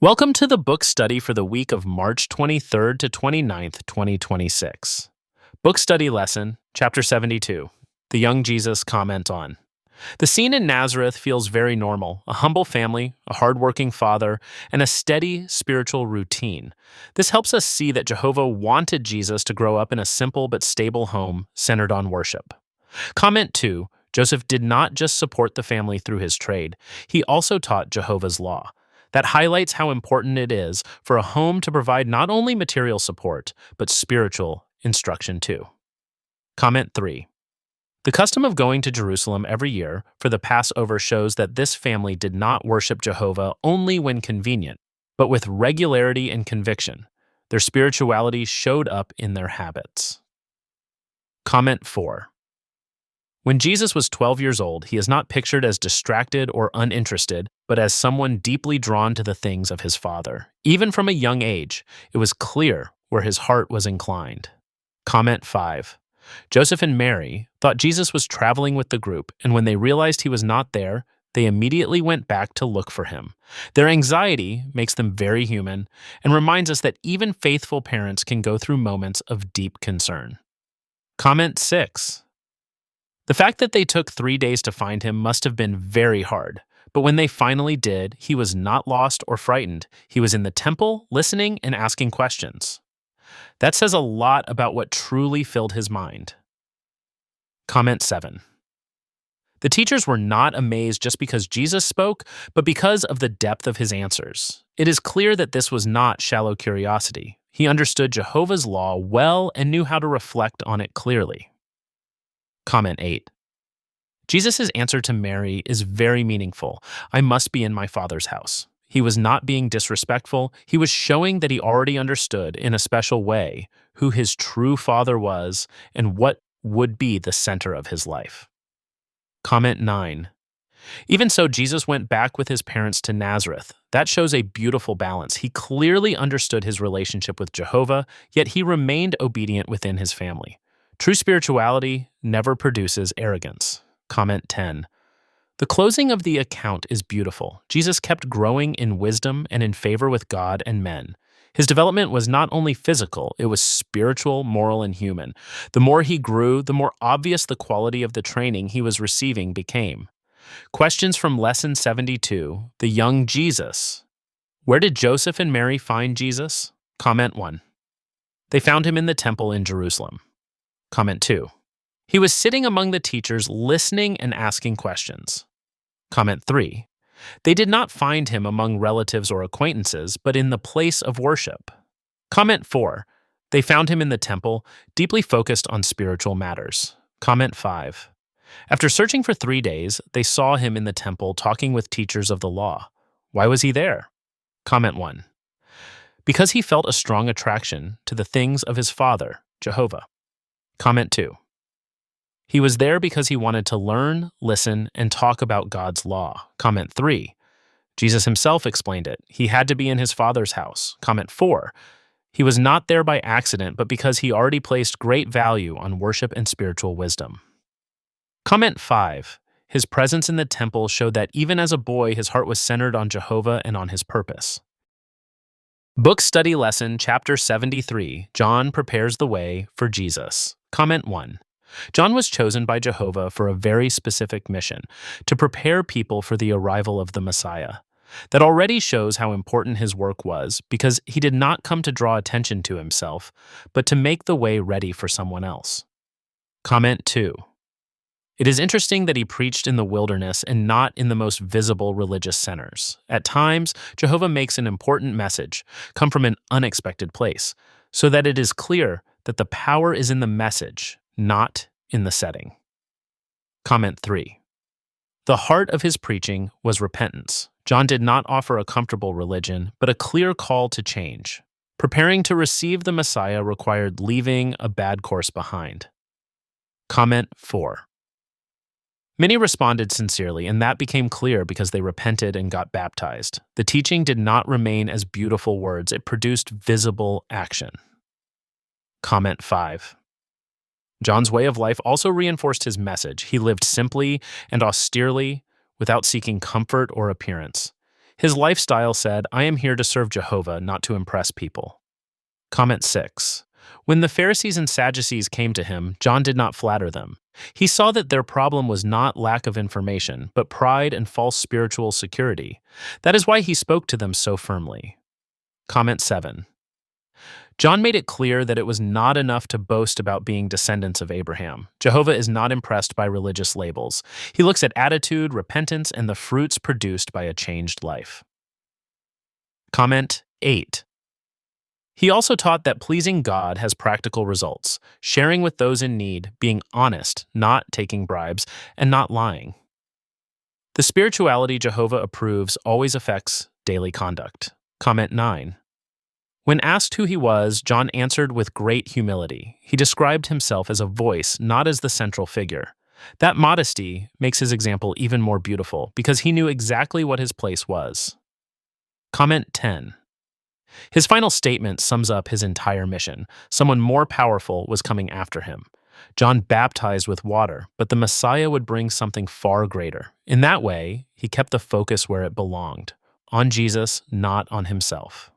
Welcome to the book study for the week of March 23rd to 29th, 2026. Book study lesson, chapter 72. The young Jesus comment on. The scene in Nazareth feels very normal, a humble family, a hardworking father, and a steady spiritual routine. This helps us see that Jehovah wanted Jesus to grow up in a simple but stable home centered on worship. Comment 2. Joseph did not just support the family through his trade, he also taught Jehovah's law. That highlights how important it is for a home to provide not only material support, but spiritual instruction too. Comment 3. The custom of going to Jerusalem every year for the Passover shows that this family did not worship Jehovah only when convenient, but with regularity and conviction. Their spirituality showed up in their habits. Comment 4. When Jesus was 12 years old, he is not pictured as distracted or uninterested, but as someone deeply drawn to the things of his Father. Even from a young age, it was clear where his heart was inclined. Comment 5. Joseph and Mary thought Jesus was traveling with the group, and when they realized he was not there, they immediately went back to look for him. Their anxiety makes them very human and reminds us that even faithful parents can go through moments of deep concern. Comment 6. The fact that they took 3 days to find him must have been very hard, but when they finally did, he was not lost or frightened. He was in the temple, listening and asking questions. That says a lot about what truly filled his mind. Comment 7. The teachers were not amazed just because Jesus spoke, but because of the depth of his answers. It is clear that this was not shallow curiosity. He understood Jehovah's law well and knew how to reflect on it clearly. Comment 8. Jesus' answer to Mary is very meaningful. I must be in my Father's house. He was not being disrespectful. He was showing that he already understood in a special way who his true Father was and what would be the center of his life. Comment 9. Even so, Jesus went back with his parents to Nazareth. That shows a beautiful balance. He clearly understood his relationship with Jehovah, yet he remained obedient within his family. True spirituality never produces arrogance. Comment 10. The closing of the account is beautiful. Jesus kept growing in wisdom and in favor with God and men. His development was not only physical, it was spiritual, moral, and human. The more he grew, the more obvious the quality of the training he was receiving became. Questions from Lesson 72, The Young Jesus. Where did Joseph and Mary find Jesus? Comment 1. They found him in the temple in Jerusalem. Comment 2. He was sitting among the teachers, listening and asking questions. Comment 3. They did not find him among relatives or acquaintances, but in the place of worship. Comment 4. They found him in the temple, deeply focused on spiritual matters. Comment 5. After searching for 3 days, they saw him in the temple talking with teachers of the law. Why was he there? Comment 1. Because he felt a strong attraction to the things of his Father, Jehovah. Comment 2. He was there because he wanted to learn, listen, and talk about God's law. Comment 3. Jesus himself explained it. He had to be in his Father's house. Comment 4. He was not there by accident, but because he already placed great value on worship and spiritual wisdom. Comment 5. His presence in the temple showed that even as a boy, his heart was centered on Jehovah and on his purpose. Book Study Lesson, Chapter 73, John prepares the way for Jesus. Comment 1. John was chosen by Jehovah for a very specific mission, to prepare people for the arrival of the Messiah. That already shows how important his work was, because he did not come to draw attention to himself, but to make the way ready for someone else. Comment 2. It is interesting that he preached in the wilderness and not in the most visible religious centers. At times, Jehovah makes an important message come from an unexpected place, so that it is clear that the power is in the message, not in the setting. Comment 3. The heart of his preaching was repentance. John did not offer a comfortable religion, but a clear call to change. Preparing to receive the Messiah required leaving a bad course behind. Comment 4. Many responded sincerely, and that became clear because they repented and got baptized. The teaching did not remain as beautiful words, it produced visible action. Comment 5. John's way of life also reinforced his message. He lived simply and austerely without seeking comfort or appearance. His lifestyle said, "I am here to serve Jehovah, not to impress people." Comment 6. When the Pharisees and Sadducees came to him, John did not flatter them. He saw that their problem was not lack of information, but pride and false spiritual security. That is why he spoke to them so firmly. Comment 7. John made it clear that it was not enough to boast about being descendants of Abraham. Jehovah is not impressed by religious labels. He looks at attitude, repentance, and the fruits produced by a changed life. Comment 8. He also taught that pleasing God has practical results, sharing with those in need, being honest, not taking bribes, and not lying. The spirituality Jehovah approves always affects daily conduct. Comment 9. When asked who he was, John answered with great humility. He described himself as a voice, not as the central figure. That modesty makes his example even more beautiful because he knew exactly what his place was. Comment 10. His final statement sums up his entire mission. Someone more powerful was coming after him. John baptized with water, but the Messiah would bring something far greater. In that way, he kept the focus where it belonged, on Jesus, not on himself.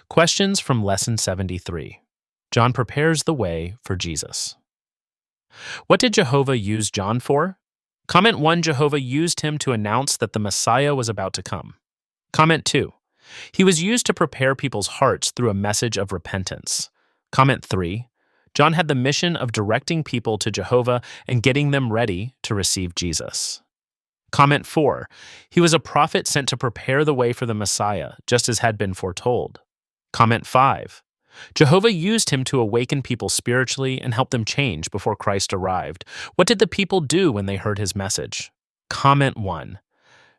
Questions from Lesson 73. John prepares the way for Jesus. What did Jehovah use John for? Comment 1. Jehovah used him to announce that the Messiah was about to come. Comment 2. He was used to prepare people's hearts through a message of repentance. Comment 3. John had the mission of directing people to Jehovah and getting them ready to receive Jesus. Comment 4. He was a prophet sent to prepare the way for the Messiah, just as had been foretold. Comment 5. Jehovah used him to awaken people spiritually and help them change before Christ arrived. What did the people do when they heard his message? Comment 1.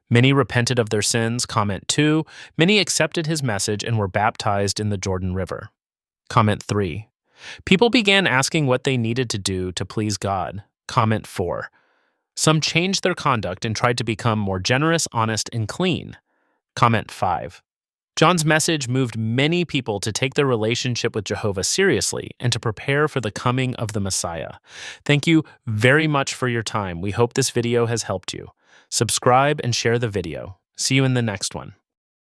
Many repented of their sins. Comment 2. Many accepted his message and were baptized in the Jordan River. Comment 3. People began asking what they needed to do to please God. Comment 4. Some changed their conduct and tried to become more generous, honest, and clean. Comment 5. John's message moved many people to take their relationship with Jehovah seriously and to prepare for the coming of the Messiah. Thank you very much for your time. We hope this video has helped you. Subscribe and share the video. See you in the next one.